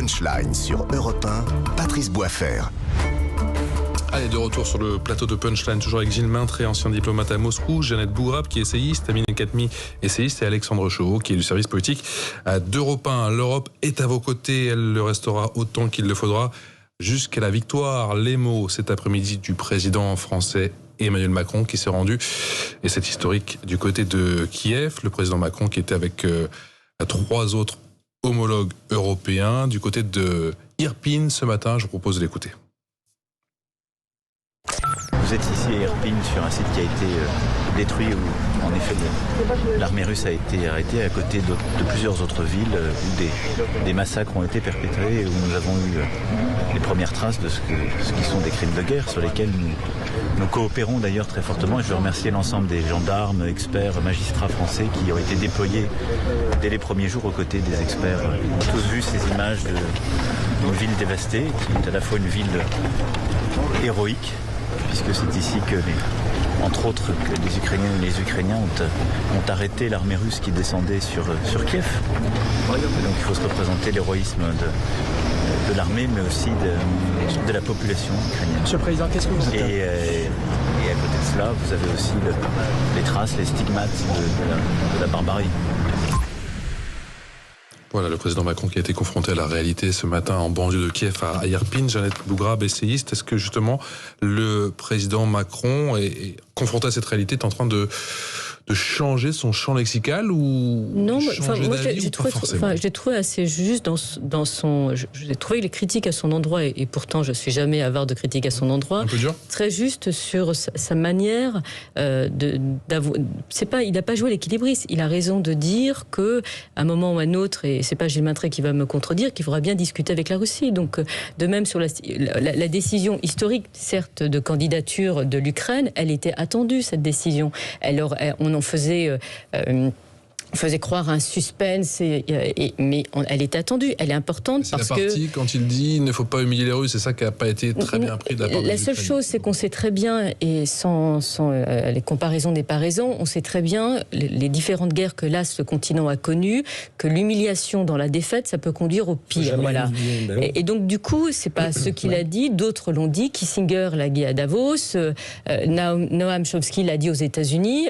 Punchline sur Europe 1, Patrice Boisfer. Allez, de retour sur le plateau de Punchline, toujours avec Gilles Maintré, ancien diplomate à Moscou, Jeannette Bougrab, qui est essayiste, Amine Katmi, essayiste, et Alexandre Chauveau, qui est du service politique d'Europe 1. L'Europe est à vos côtés, elle le restera autant qu'il le faudra jusqu'à la victoire. Les mots cet après-midi du président français Emmanuel Macron qui s'est rendu, et c'est historique, du côté de Kiev. Le président Macron qui était avec 3 autres homologues européens du côté de Irpin ce matin. Je vous propose de l'écouter. Vous êtes ici à Irpin sur un site qui a été détruit où en effet l'armée russe a été arrêtée à côté de plusieurs autres villes où des massacres ont été perpétrés et où nous avons eu les premières traces de ce qui sont des crimes de guerre sur lesquels nous coopérons d'ailleurs très fortement. Et je veux remercier l'ensemble des gendarmes, experts, magistrats français qui ont été déployés dès les premiers jours aux côtés des experts. On a tous vu ces images d'une ville dévastée qui est à la fois une ville héroïque, puisque c'est ici que, entre autres, que les Ukrainiens et les Ukrainiens ont arrêté l'armée russe qui descendait sur Kiev. Donc il faut se représenter l'héroïsme de l'armée, mais aussi de la population ukrainienne. Monsieur le Président, qu'est-ce que vous dites ? Et à côté de cela, vous avez aussi les traces, les stigmates de la barbarie. Voilà, le président Macron qui a été confronté à la réalité ce matin en banlieue de Kiev à Irpin. Jeannette Bougrab, essayiste, est-ce que justement le président Macron est confronté à cette réalité, est en train de changer son champ lexical ou non, changer moi d'avis, j'ai trouvé assez juste dans son. J'ai trouvé les critiques à son endroit et pourtant je suis jamais avare de critiques à son endroit. Un peu dur. Très juste sur sa manière d'avoir. C'est pas, il n'a pas joué l'équilibriste. Il a raison de dire que à un moment ou à un autre, et c'est pas Gilles Maintré qui va me contredire, qu'il faudra bien discuter avec la Russie. Donc de même sur la décision historique, certes de candidature de l'Ukraine, elle était attendue cette décision. On faisait croire à un suspense, mais elle est attendue, elle est importante. C'est la partie quand il dit il ne faut pas humilier les Russes, c'est ça qui n'a pas été très bien pris de la part des La seule chose, c'est qu'on sait très bien, et sans les comparaisons n'est pas raison, on sait très bien les différentes guerres que là ce continent a connues, que l'humiliation dans la défaite, ça peut conduire au pire. Voilà. Et donc du coup, c'est pas ce qu'il a dit, d'autres l'ont dit. Kissinger l'a dit à Davos, Noam Chomsky l'a dit aux États-Unis.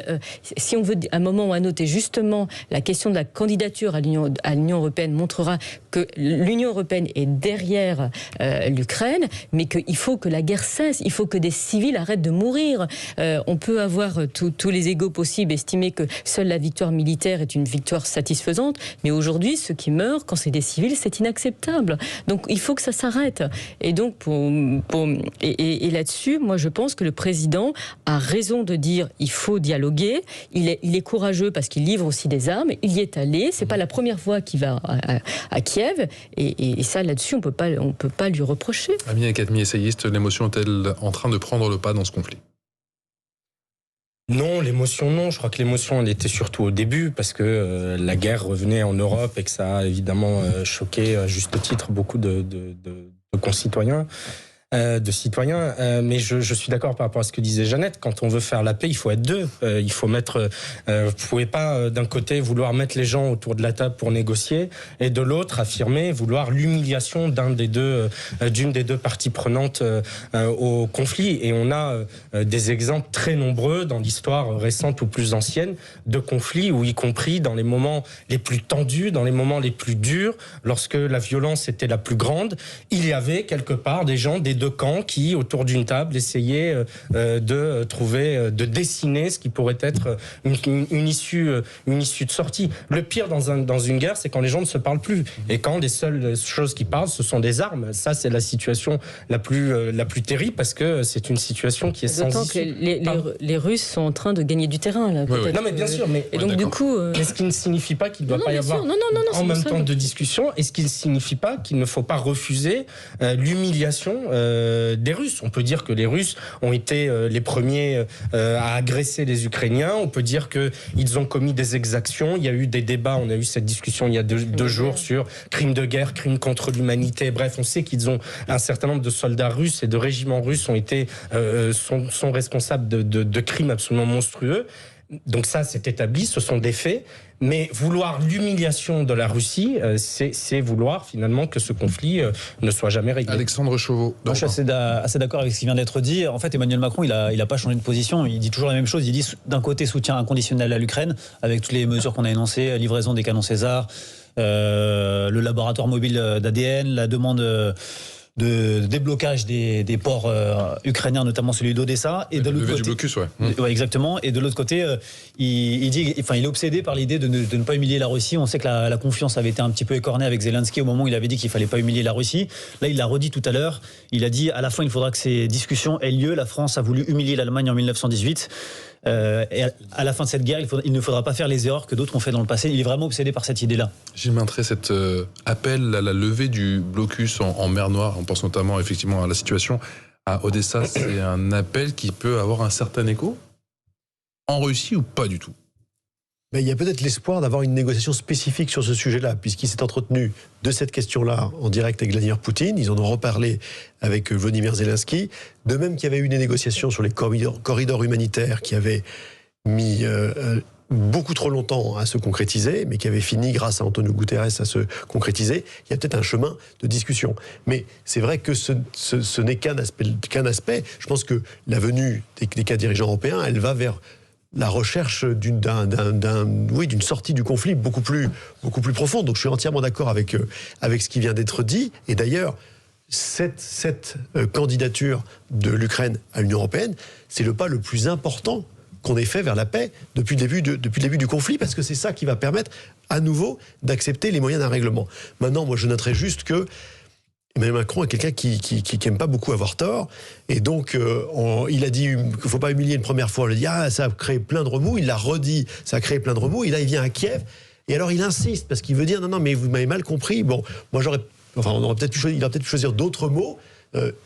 Si on veut à un moment ou à un autre, et justement la question de la candidature à l'Union européenne montrera que l'Union européenne est derrière l'Ukraine, mais qu'il faut que la guerre cesse, il faut que des civils arrêtent de mourir. On peut avoir tous les égos possibles, estimer que seule la victoire militaire est une victoire satisfaisante, mais aujourd'hui, ceux qui meurent, quand c'est des civils, c'est inacceptable. Donc il faut que ça s'arrête. Et donc, et là-dessus, moi je pense que le président a raison de dire il faut dialoguer. Il est courageux parce qu'il livre aussi des armes, il y est allé, c'est pas la première fois qu'il va à Kiev, et ça là-dessus on peut pas lui reprocher. Amine Katmi, essayiste, l'émotion est-elle en train de prendre le pas dans ce conflit ? Non, l'émotion non, je crois que l'émotion elle était surtout au début parce que la guerre revenait en Europe et que ça a évidemment choqué à juste titre beaucoup de concitoyens. De citoyens, mais je suis d'accord par rapport à ce que disait Jeannette. Quand on veut faire la paix, il faut être deux. Il faut mettre. Vous pouvez pas d'un côté vouloir mettre les gens autour de la table pour négocier et de l'autre affirmer vouloir l'humiliation d'une des deux parties prenantes au conflit. Et on a des exemples très nombreux dans l'histoire récente ou plus ancienne de conflits où, y compris dans les moments les plus tendus, dans les moments les plus durs, lorsque la violence était la plus grande, il y avait quelque part des gens des deux camps qui, autour d'une table, essayaient de trouver, de dessiner ce qui pourrait être une issue de sortie. Le pire dans une guerre, c'est quand les gens ne se parlent plus. Et quand les seules choses qui parlent, ce sont des armes. Ça, c'est la situation la plus terrible parce que c'est une situation qui est sans issue. D'autant que les Russes sont en train de gagner du terrain, là. Oui. Non, mais bien sûr. Et donc, du coup... Mais ce qui ne signifie pas qu'il ne doit pas y avoir en même temps de discussion, et ce qui ne signifie pas qu'il ne faut pas refuser l'humiliation des Russes. On peut dire que les Russes ont été les premiers à agresser les Ukrainiens. On peut dire qu'ils ont commis des exactions. Il y a eu des débats. On a eu cette discussion il y a deux jours sur crimes de guerre, crimes contre l'humanité. Bref, on sait qu'ils ont un certain nombre de soldats russes et de régiments russes sont responsables de crimes absolument monstrueux. Donc ça, c'est établi, ce sont des faits. Mais vouloir l'humiliation de la Russie, c'est vouloir finalement que ce conflit ne soit jamais réglé. Alexandre Chauveau. Moi, je suis assez d'accord avec ce qui vient d'être dit. En fait, Emmanuel Macron, il a pas changé de position. Il dit toujours la même chose. Il dit d'un côté soutien inconditionnel à l'Ukraine, avec toutes les mesures qu'on a énoncées, livraison des canons César, le laboratoire mobile d'ADN, la demande de déblocage des ports ukrainiens, notamment celui d'Odessa, et de l'autre côté, du blocus, ouais, exactement. Et de l'autre côté, il est obsédé par l'idée de ne pas humilier la Russie. On sait que la confiance avait été un petit peu écornée avec Zelensky au moment où il avait dit qu'il fallait pas humilier la Russie. Là, il l'a redit tout à l'heure. Il a dit à la fin, il faudra que ces discussions aient lieu. La France a voulu humilier l'Allemagne en 1918. Et à la fin de cette guerre, il ne faudra pas faire les erreurs que d'autres ont fait dans le passé. Il est vraiment obsédé par cette idée-là. Gilles Maintré, cet appel à la levée du blocus en mer Noire, on pense notamment effectivement à la situation à Odessa, c'est un appel qui peut avoir un certain écho en Russie ou pas du tout? Mais il y a peut-être l'espoir d'avoir une négociation spécifique sur ce sujet-là, puisqu'il s'est entretenu de cette question-là en direct avec Vladimir Poutine. Ils en ont reparlé avec Volodymyr Zelensky. De même qu'il y avait eu des négociations sur les corridors humanitaires qui avaient mis beaucoup trop longtemps à se concrétiser, mais qui avaient fini, grâce à Antonio Guterres, à se concrétiser. Il y a peut-être un chemin de discussion. Mais c'est vrai que ce n'est qu'un aspect. Je pense que la venue des cas dirigeants européens, elle va vers la recherche d'une sortie du conflit beaucoup plus profonde. Donc je suis entièrement d'accord avec ce qui vient d'être dit. Et d'ailleurs, cette candidature de l'Ukraine à l'Union européenne, c'est le pas le plus important qu'on ait fait vers la paix depuis le début du conflit, parce que c'est ça qui va permettre à nouveau d'accepter les moyens d'un règlement. Maintenant, moi je noterai juste que Emmanuel Macron est quelqu'un qui aime pas beaucoup avoir tort, et donc il a dit qu'il faut pas humilier une première fois. Il a dit ça a créé plein de remous. Il l'a redit, ça a créé plein de remous. Et là il vient à Kiev, et alors il insiste parce qu'il veut dire non mais vous m'avez mal compris. Bon, moi il aurait peut-être pu choisir d'autres mots.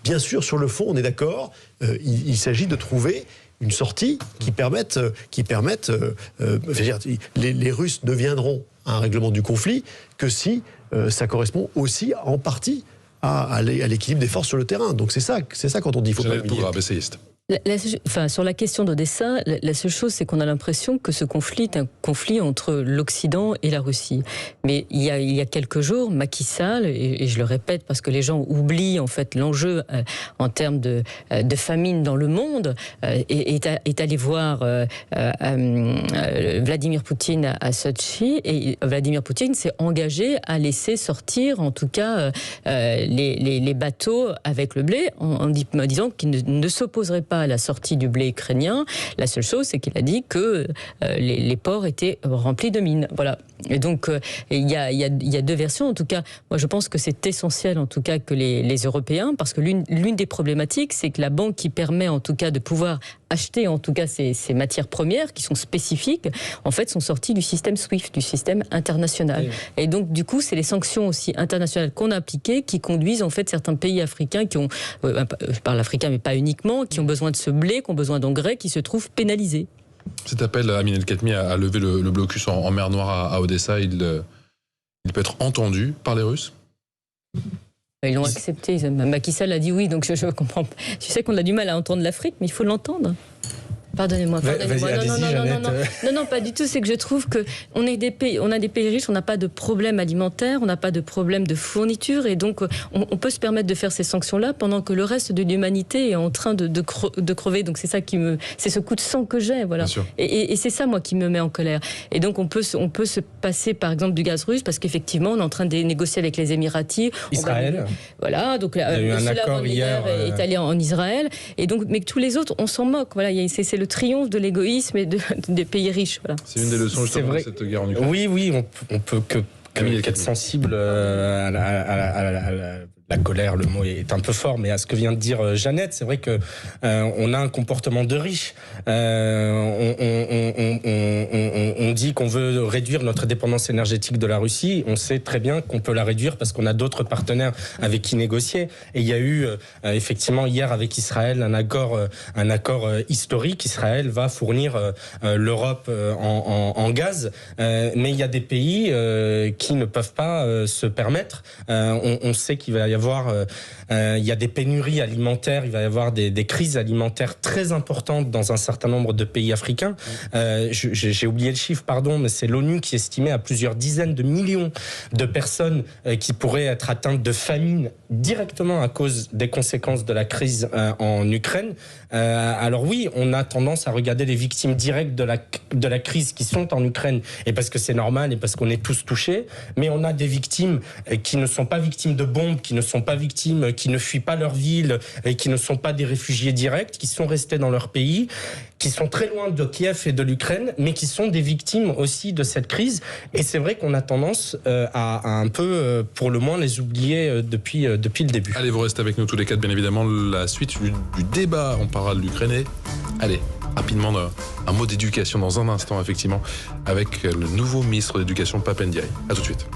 Bien sûr, sur le fond, on est d'accord. Il s'agit de trouver une sortie qui permette les Russes ne viendront à un règlement du conflit que si ça correspond aussi en partie à l'équilibre des forces sur le terrain. Donc c'est ça quand on dit qu'il ne faut pas humilier. Sur la question d'Odessa, la seule chose, c'est qu'on a l'impression que ce conflit est un conflit entre l'Occident et la Russie. Mais il y a quelques jours, Macky Sall, et je le répète parce que les gens oublient en fait l'enjeu en termes de famine dans le monde, est allé voir Vladimir Poutine à Sochi, et Vladimir Poutine s'est engagé à laisser sortir en tout cas les bateaux avec le blé en disant qu'il ne s'opposerait pas à la sortie du blé ukrainien. La seule chose, c'est qu'il a dit que les ports étaient remplis de mines. Voilà. Et donc, il y a deux versions. En tout cas, moi, je pense que c'est essentiel, en tout cas, que les Européens, parce que l'une des problématiques, c'est que la banque qui permet, en tout cas, de pouvoir acheter, en tout cas, ces matières premières qui sont spécifiques, en fait, sont sorties du système SWIFT, du système international. Oui. Et donc, du coup, c'est les sanctions aussi internationales qu'on a appliquées qui conduisent, en fait, certains pays africains qui ont, je parle africain, mais pas uniquement, qui ont besoin de ce blé, qui ont besoin d'engrais, qui se trouvent pénalisés. Cet appel à Amin El-Khatmi à lever le blocus en mer Noire à Odessa, il peut être entendu par les Russes? Ils l'ont accepté. Macky Sall a dit oui, donc je comprends. Je sais qu'on a du mal à entendre l'Afrique, mais il faut l'entendre. Pardonnez-moi. Non, pas du tout. C'est que je trouve que on a des pays riches, on n'a pas de problème alimentaire, on n'a pas de problème de fourniture, et donc on peut se permettre de faire ces sanctions-là pendant que le reste de l'humanité est en train de crever. Donc c'est ça c'est ce coup de sang que j'ai, voilà. Et c'est ça, moi, qui me met en colère. Et donc on peut se passer, par exemple, du gaz russe, parce qu'effectivement, on est en train de négocier avec les Émiratis. Israël. Voilà. Donc il y a eu un accord hier. Est allé en Israël. Et donc, mais tous les autres, on s'en moque. Voilà. C'est le triomphe de l'égoïsme et des pays riches. Voilà. C'est une des leçons justement de cette guerre en Ukraine. Oui, on peut être sensible à la colère, le mot est un peu fort, mais à ce que vient de dire Jeannette, c'est vrai que on a un comportement de riche. On dit qu'on veut réduire notre dépendance énergétique de la Russie. On sait très bien qu'on peut la réduire parce qu'on a d'autres partenaires avec qui négocier. Et il y a eu effectivement hier avec Israël un accord historique. Israël va fournir l'Europe en gaz, mais il y a des pays qui ne peuvent pas se permettre. On sait qu'il va y avoir avoir, il y a des pénuries alimentaires, il va y avoir des crises alimentaires très importantes dans un certain nombre de pays africains. J'ai oublié le chiffre, pardon, mais c'est l'ONU qui estimait à plusieurs dizaines de millions de personnes qui pourraient être atteintes de famine directement à cause des conséquences de la crise en Ukraine. Alors oui, on a tendance à regarder les victimes directes de la crise qui sont en Ukraine, et parce que c'est normal et parce qu'on est tous touchés, mais on a des victimes qui ne sont pas victimes de bombes, qui ne sont pas victimes, qui ne fuient pas leur ville, et qui ne sont pas des réfugiés directs, qui sont restés dans leur pays, qui sont très loin de Kiev et de l'Ukraine, mais qui sont des victimes aussi de cette crise. Et c'est vrai qu'on a tendance à un peu, pour le moins, les oublier depuis le début. Allez, vous restez avec nous tous les quatre, bien évidemment. La suite du débat, on parlera de l'Ukraine. Allez, rapidement, un mot d'éducation dans un instant, effectivement, avec le nouveau ministre d'éducation, Pape Ndiaye. À tout de suite.